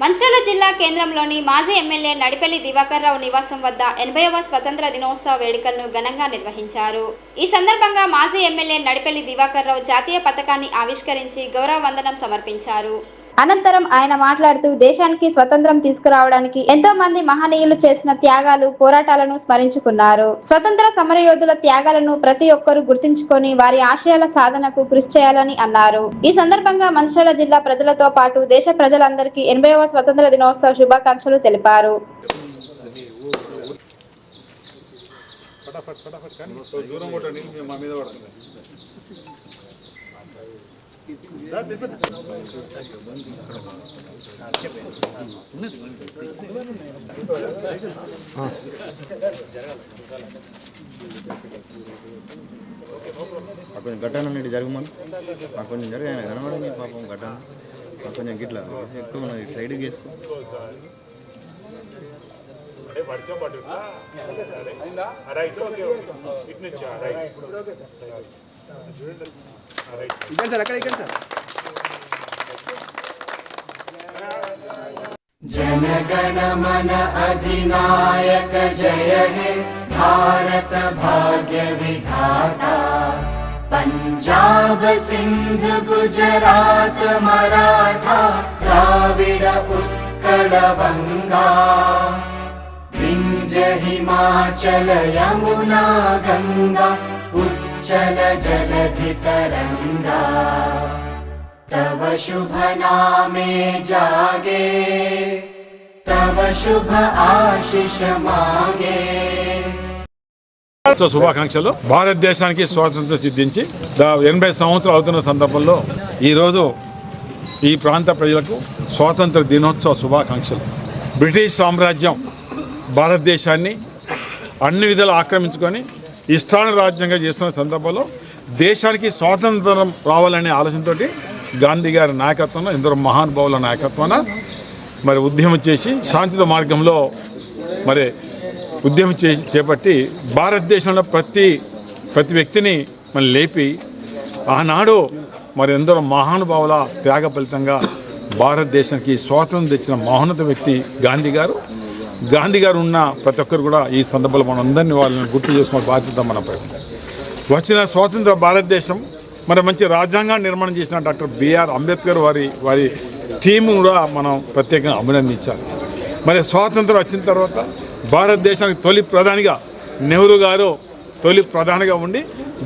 మంచిర్యాల జిల్లా కేంద్రంలోని మాజీ ఎమ్మెల్యే నడిపెల్లి దివాకర్ రావు నివాసం వద్ద 80వ స్వతంత్ర దినోత్సవ వేడుకలను ఘనంగా నిర్వహించారు. ఈ సందర్భంగా మాజీ ఎమ్మెల్యే నడిపెల్లి దివాకర్ రావు జాతీయ పతాకాన్ని ఆవిష్కరించి గౌరవ వందనం సమర్పించారు. అనంతరం ఆయన మాట్లాడుతూ దేశానికి స్వతంత్రం తీసుకురావడానికి ఎంతో మంది మహనీయులు చేసిన త్యాగాలు, పోరాటాలను స్మరించుకున్నారు. స్వతంత్ర సమరయోధుల త్యాగాలను ప్రతి ఒక్కరూ గుర్తుంచుకొని వారి ఆశయాల సాధనకు కృషి చేయాలని అన్నారు. ఈ సందర్భంగా మంచిర్యాల జిల్లా ప్రజలతో పాటు దేశ ప్రజలందరికీ 80వ స్వతంత్ర దినోత్సవ శుభాకాంక్షలు తెలిపారు. కొంచెం గడ్డనండి జరగమని కొంచెం జరిగే కనబడండి పాపం గడ్డ కొంచెం గిట్లా ఎక్కువ ఉన్నది సైడ్కి వేసుకో. వర్షం పడుతుందా जनगण मन अधिनायक जय हे भारत भाग्य विधाता पंजाब सिंध गुजरात मराठा द्राविड उत्कल बंगा विंध्य हिमाचल यमुना गंगा उच्चल जलधि तरंगा तव शुभ नामे जागे तव शुभ आशीष मागे. శుభాకాంక్షలు. భారతదేశానికి స్వాతంత్రం సిద్ధించి 80 సంవత్సరాలు అవుతున్న సందర్భంలో ఈరోజు ఈ ప్రాంత ప్రజలకు స్వాతంత్ర దినోత్సవ శుభాకాంక్షలు. బ్రిటిష్ సామ్రాజ్యం భారతదేశాన్ని అన్ని విధాలు ఆక్రమించుకొని ఇష్టానురాజ్యంగా చేస్తున్న సందర్భంలో దేశానికి స్వాతంత్రం రావాలనే ఆలోచనతో గాంధీ గారి నాయకత్వంలో ఎందరో మహానుభావుల నాయకత్వాన మరి ఉద్యమం చేసి శాంతియుత మార్గంలో మరి ఉద్యమం చేపట్టి భారతదేశంలో ప్రతి వ్యక్తిని మరి లేపి ఆనాడు మరి ఎందరో మహానుభావుల త్యాగ ఫలితంగా భారతదేశానికి స్వాతంత్రం తెచ్చిన మహోన్నత వ్యక్తి గాంధీ గారు ఉన్న ప్రతి ఒక్కరు కూడా ఈ సందర్భంలో మనం అందరినీ వాళ్ళని గుర్తు చేసుకున్న బాధ్యత మనపై వచ్చిన స్వాతంత్ర భారతదేశం మరి మంచి రాజ్యాంగాన్ని నిర్మాణం చేసిన డాక్టర్ బిఆర్ అంబేద్కర్ వారి టీము కూడా మనం ప్రత్యేకంగా అభినందించాలి. మరి స్వాతంత్రం వచ్చిన తర్వాత భారతదేశానికి తొలి ప్రధానిగా నెహ్రూ గారు తొలి ప్రధానిగా ఉండి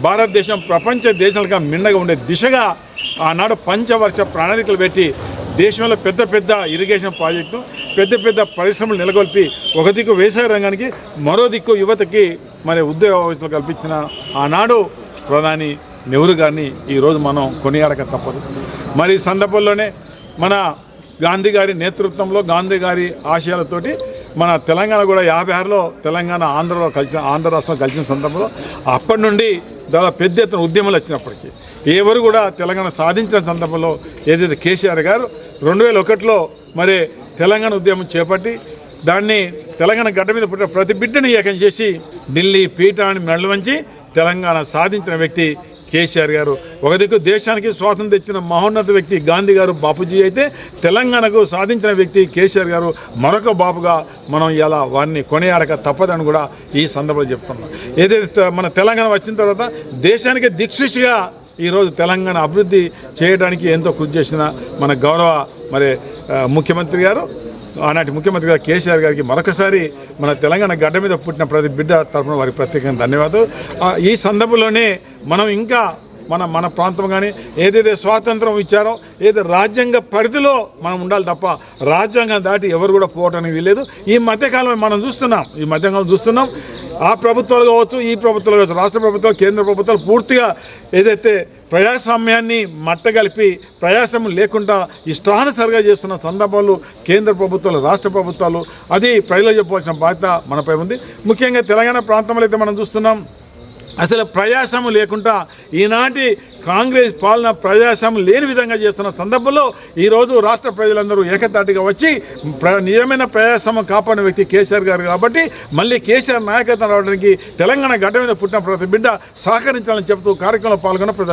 భారతదేశం ప్రపంచ దేశాలుగా మిన్నగా ఉండే దిశగా ఆనాడు పంచవర్ష ప్రణాళికలు పెట్టి దేశంలో పెద్ద ఇరిగేషన్ ప్రాజెక్టు పెద్ద పరిశ్రమలు నెలకొల్పి ఒక దిక్కు వ్యవసాయ రంగానికి మరో దిక్కు యువతకి మరి ఉద్యోగ అవకాశాలు కల్పించిన ఆనాడు ప్రధాని నెహ్రూ గారిని ఈరోజు మనం కొనియాడక తప్పదు. మరి ఈ సందర్భంలోనే మన గాంధీ గారి నేతృత్వంలో గాంధీ గారి ఆశయాలతోటి మన తెలంగాణ కూడా 56లో తెలంగాణ ఆంధ్ర రాష్ట్రం కలిసిన సందర్భంలో అప్పటి నుండి దాదాపు పెద్ద ఎత్తున ఉద్యమాలు వచ్చినప్పటికీ ఎవరు కూడా తెలంగాణ సాధించిన సందర్భంలో ఏదైతే కేసీఆర్ గారు 2001లో మరి తెలంగాణ ఉద్యమం చేపట్టి దాన్ని తెలంగాణ గడ్డ మీద పుట్టిన ప్రతి బిడ్డని ఏకం చేసి ఢిల్లీ పీఠాన్ని మెడలు వంచి తెలంగాణ సాధించిన వ్యక్తి కేసీఆర్ గారు. ఒక దిక్కు దేశానికి స్వాతంత్రం తెచ్చిన మహోన్నత వ్యక్తి గాంధీ గారు బాపూజీ అయితే తెలంగాణకు సాధించిన వ్యక్తి కేసీఆర్ గారు మరొక బాపుగా మనం ఇలా వారిని కొనియాడక తప్పదని కూడా ఈ సందర్భంలో చెప్తున్నాం. ఏదైతే మన తెలంగాణ వచ్చిన తర్వాత దేశానికి దిక్సూచిగా ఈరోజు తెలంగాణ అభివృద్ధి చేయడానికి ఎంతో కృషి చేసిన మన గౌరవ మరి ముఖ్యమంత్రి గారు ఆనాటి ముఖ్యమంత్రి గారు కేసీఆర్ గారికి మరొకసారి మన తెలంగాణ గడ్డ మీద పుట్టిన ప్రతి బిడ్డ తరఫున వారికి ప్రత్యేకంగా ధన్యవాదాలు. ఈ సందర్భంలోనే మనం ఇంకా మన ప్రాంతం కానీ ఏదైతే స్వాతంత్రం ఇచ్చారో ఏదైతే రాజ్యాంగ పరిధిలో మనం ఉండాలి తప్ప రాజ్యాంగం దాటి ఎవరు కూడా పోవడానికి వీల్లేదు. ఈ మధ్యకాలంలో మనం చూస్తున్నాం ఆ ప్రభుత్వాలు కావచ్చు ఈ ప్రభుత్వాలు కావచ్చు రాష్ట్ర ప్రభుత్వాలు కేంద్ర ప్రభుత్వాలు పూర్తిగా ఏదైతే ప్రజాస్వామ్యాన్ని మట్టగలిపి ప్రజాస్వామ్యం లేకుండా ఇష్టానుసారంగా చేస్తున్న సందర్భాలు కేంద్ర ప్రభుత్వాలు రాష్ట్ర ప్రభుత్వాలు అది ప్రజలకు చెప్పవలసిన బాధ్యత మనపై ఉంది. ముఖ్యంగా తెలంగాణ ప్రాంతంలో అయితే మనం చూస్తున్నాం అసలు ప్రజాస్వామ్యం లేకుండా ఈనాటి కాంగ్రెస్ పాలన ప్రజాస్వామ్యం లేని విధంగా చేస్తున్న సందర్భంలో ఈరోజు రాష్ట్ర ప్రజలందరూ ఏకతాటిగా వచ్చి నిజమైన ప్రజాస్వామ్యం కాపాడిన వ్యక్తి కేసీఆర్ గారు కాబట్టి మళ్ళీ కేసీఆర్ నాయకత్వం రావడానికి తెలంగాణ గడ్డ మీద పుట్టిన ప్రతి బిడ్డ సహకరించాలని చెబుతూ కార్యక్రమంలో పాల్గొన్న ప్రతి